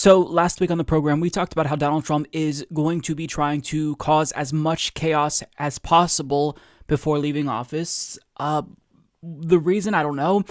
So last week on the program, we talked about how Donald Trump is going to be trying to cause as much chaos as possible before leaving office. The reason, I don't know.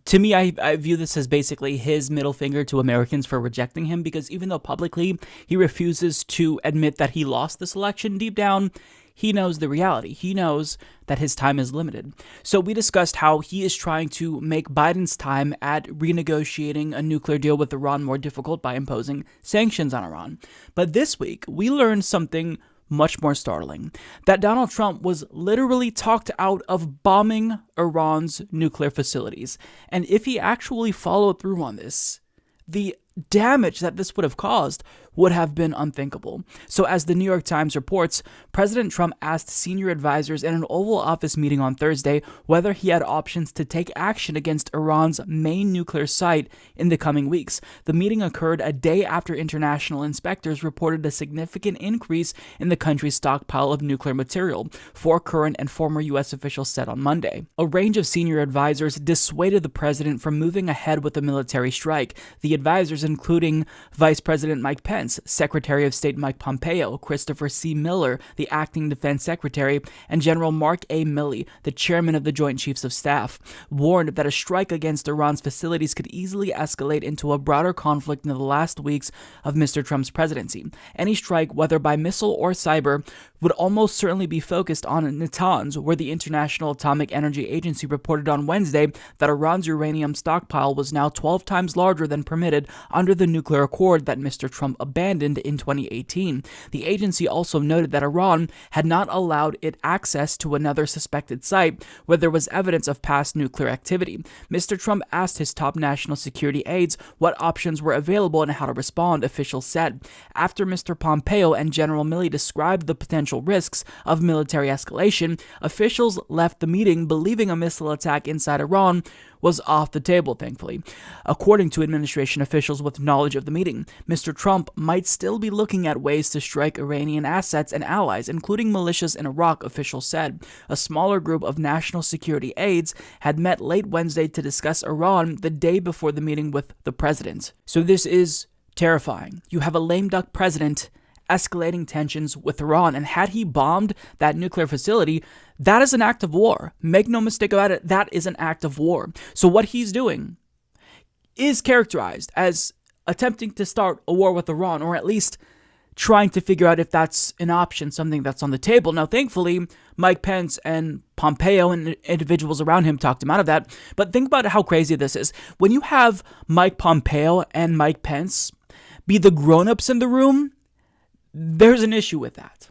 To me, I view this as basically his middle finger to Americans for rejecting him, because even though publicly he refuses to admit that he lost this election, deep down, he knows the reality. He knows that his time is limited. So we discussed how he is trying to make Biden's time at renegotiating a nuclear deal with Iran more difficult by imposing sanctions on Iran. But this week, we learned something much more startling, that Donald Trump was literally talked out of bombing Iran's nuclear facilities. And if he actually followed through on this, the damage that this would have caused would have been unthinkable. So as the New York Times reports, President Trump asked senior advisors in an Oval Office meeting on Thursday whether he had options to take action against Iran's main nuclear site in the coming weeks. The meeting occurred a day after international inspectors reported a significant increase in the country's stockpile of nuclear material, 4 current and former U.S. officials said on Monday. A range of senior advisors dissuaded the president from moving ahead with a military strike. The advisors, including Vice President Mike Pence, Secretary of State Mike Pompeo, Christopher C. Miller, the acting defense secretary, and General Mark A. Milley, the chairman of the Joint Chiefs of Staff, warned that a strike against Iran's facilities could easily escalate into a broader conflict in the last weeks of Mr. Trump's presidency. Any strike, whether by missile or cyber, would almost certainly be focused on Natanz, where the International Atomic Energy Agency reported on Wednesday that Iran's uranium stockpile was now 12 times larger than permitted under the nuclear accord that Mr. Trump abandoned in 2018. The agency also noted that Iran had not allowed it access to another suspected site where there was evidence of past nuclear activity. Mr. Trump asked his top national security aides what options were available and how to respond, officials said. After Mr. Pompeo and General Milley described the potential risks of military escalation, officials left the meeting believing a missile attack inside Iran was off the table, thankfully. According to administration officials with knowledge of the meeting, Mr. Trump might still be looking at ways to strike Iranian assets and allies, including militias in Iraq, officials said. A smaller group of national security aides had met late Wednesday to discuss Iran the day before the meeting with the president. So this is terrifying. You have a lame duck president escalating tensions with Iran, and had he bombed that nuclear facility, that is an act of war. Make no mistake about it, that is an act of war. So what he's doing is characterized as attempting to start a war with Iran, or at least trying to figure out if that's an option, something that's on the table. Now, thankfully, Mike Pence and Pompeo and individuals around him talked him out of that. But think about how crazy this is. When you have Mike Pompeo and Mike Pence be the grown-ups in the room, there's an issue with that.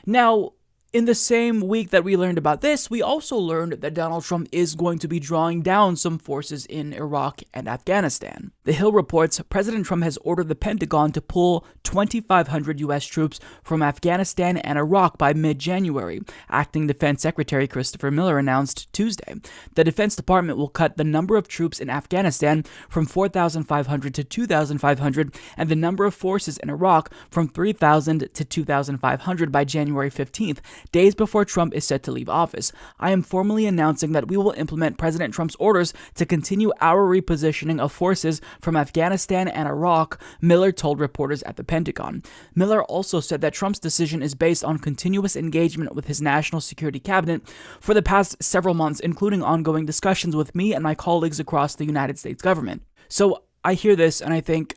Now, in the same week that we learned about this, we also learned that Donald Trump is going to be drawing down some forces in Iraq and Afghanistan. The Hill reports President Trump has ordered the Pentagon to pull 2,500 U.S. troops from Afghanistan and Iraq by mid-January, Acting Defense Secretary Christopher Miller announced Tuesday. The Defense Department will cut the number of troops in Afghanistan from 4,500 to 2,500 and the number of forces in Iraq from 3,000 to 2,500 by January 15th. Days before Trump is set to leave office. I am formally announcing that we will implement President Trump's orders to continue our repositioning of forces from Afghanistan and Iraq, Miller told reporters at the Pentagon. Miller also said that Trump's decision is based on continuous engagement with his national security cabinet for the past several months, including ongoing discussions with me and my colleagues across the United States government. So I hear this and I think,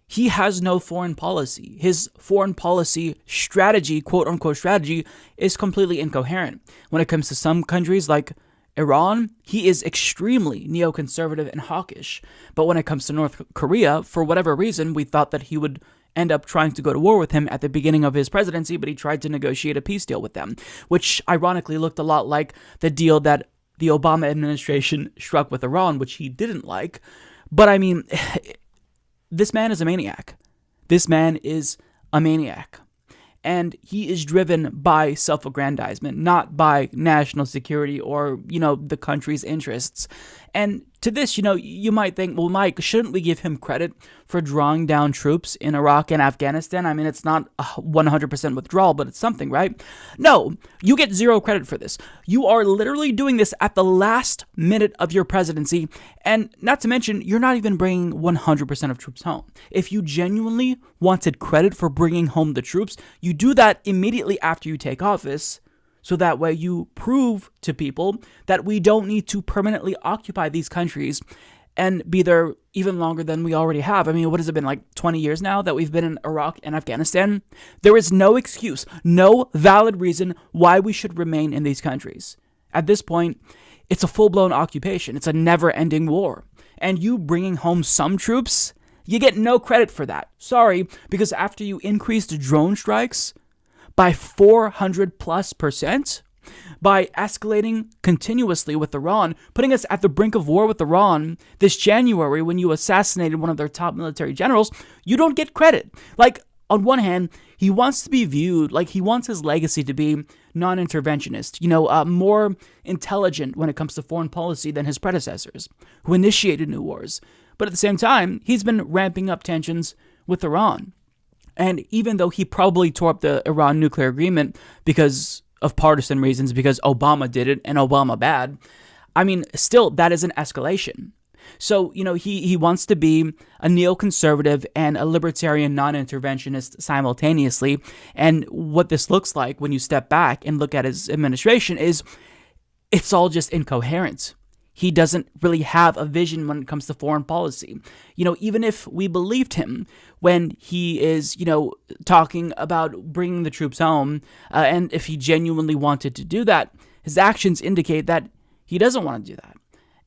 he has no foreign policy. His foreign policy strategy, quote-unquote strategy, is completely incoherent. When it comes to some countries like Iran, he is extremely neoconservative and hawkish. But when it comes to North Korea, for whatever reason, we thought that he would end up trying to go to war with him at the beginning of his presidency, but he tried to negotiate a peace deal with them, which ironically looked a lot like the deal that the Obama administration struck with Iran, which he didn't like. But I mean, this man is a maniac. This man is a maniac. And he is driven by self-aggrandizement, not by national security or, the country's interests. And to this, you might think, well, Mike, shouldn't we give him credit for drawing down troops in Iraq and Afghanistan? I mean, it's not a 100% withdrawal, but it's something, right? No, you get zero credit for this. You are literally doing this at the last minute of your presidency. And not to mention, you're not even bringing 100% of troops home. If you genuinely wanted credit for bringing home the troops, you do that immediately after you take office. So that way you prove to people that we don't need to permanently occupy these countries and be there even longer than we already have. I mean, what has it been, like 20 years now that we've been in Iraq and Afghanistan? There is no excuse, no valid reason why we should remain in these countries. At this point, it's a full-blown occupation. It's a never-ending war. And you bringing home some troops, you get no credit for that. Sorry, because after you increased drone strikes by 400+%, by escalating continuously with Iran, putting us at the brink of war with Iran this January when you assassinated one of their top military generals, you don't get credit. Like, on one hand, he wants to be viewed, like he wants his legacy to be non-interventionist, more intelligent when it comes to foreign policy than his predecessors, who initiated new wars. But at the same time, he's been ramping up tensions with Iran. And even though he probably tore up the Iran nuclear agreement because of partisan reasons, because Obama did it and Obama bad, I mean, still, that is an escalation. So, he wants to be a neoconservative and a libertarian non-interventionist simultaneously. And what this looks like when you step back and look at his administration is it's all just incoherent. He doesn't really have a vision when it comes to foreign policy. Even if we believed him when he is, talking about bringing the troops home, and if he genuinely wanted to do that, his actions indicate that he doesn't want to do that.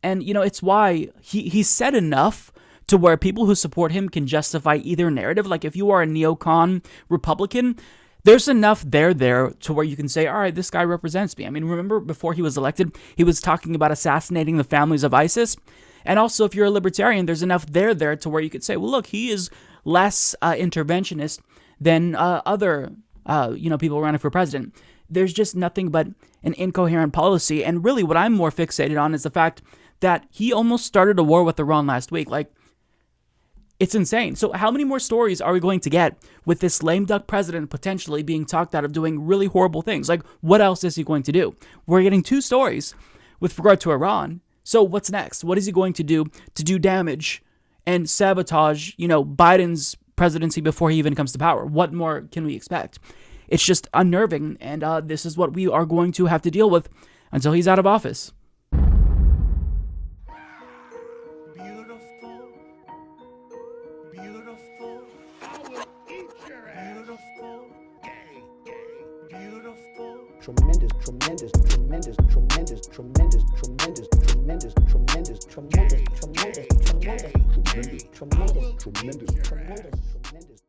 And, it's why he said enough to where people who support him can justify either narrative. Like, if you are a neocon Republican, there's enough there to where you can say, all right, this guy represents me. I mean, remember before he was elected, he was talking about assassinating the families of ISIS. And also, if you're a libertarian, there's enough there to where you could say, well, look, he is less interventionist than other, people running for president. There's just nothing but an incoherent policy. And really what I'm more fixated on is the fact that he almost started a war with Iran last week. Like, it's insane. So how many more stories are we going to get with this lame duck president potentially being talked out of doing really horrible things? Like, what else is he going to do? We're getting 2 stories with regard to Iran. So what's next? What is he going to do damage and sabotage, Biden's presidency before he even comes to power? What more can we expect? It's just unnerving, and this is what we are going to have to deal with until he's out of office. Tremendous, tremendous, tremendous, tremendous, tremendous, tremendous, tremendous, tremendous, tremendous, tremendous, tremendous, tremendous, tremendous, tremendous, tremendous.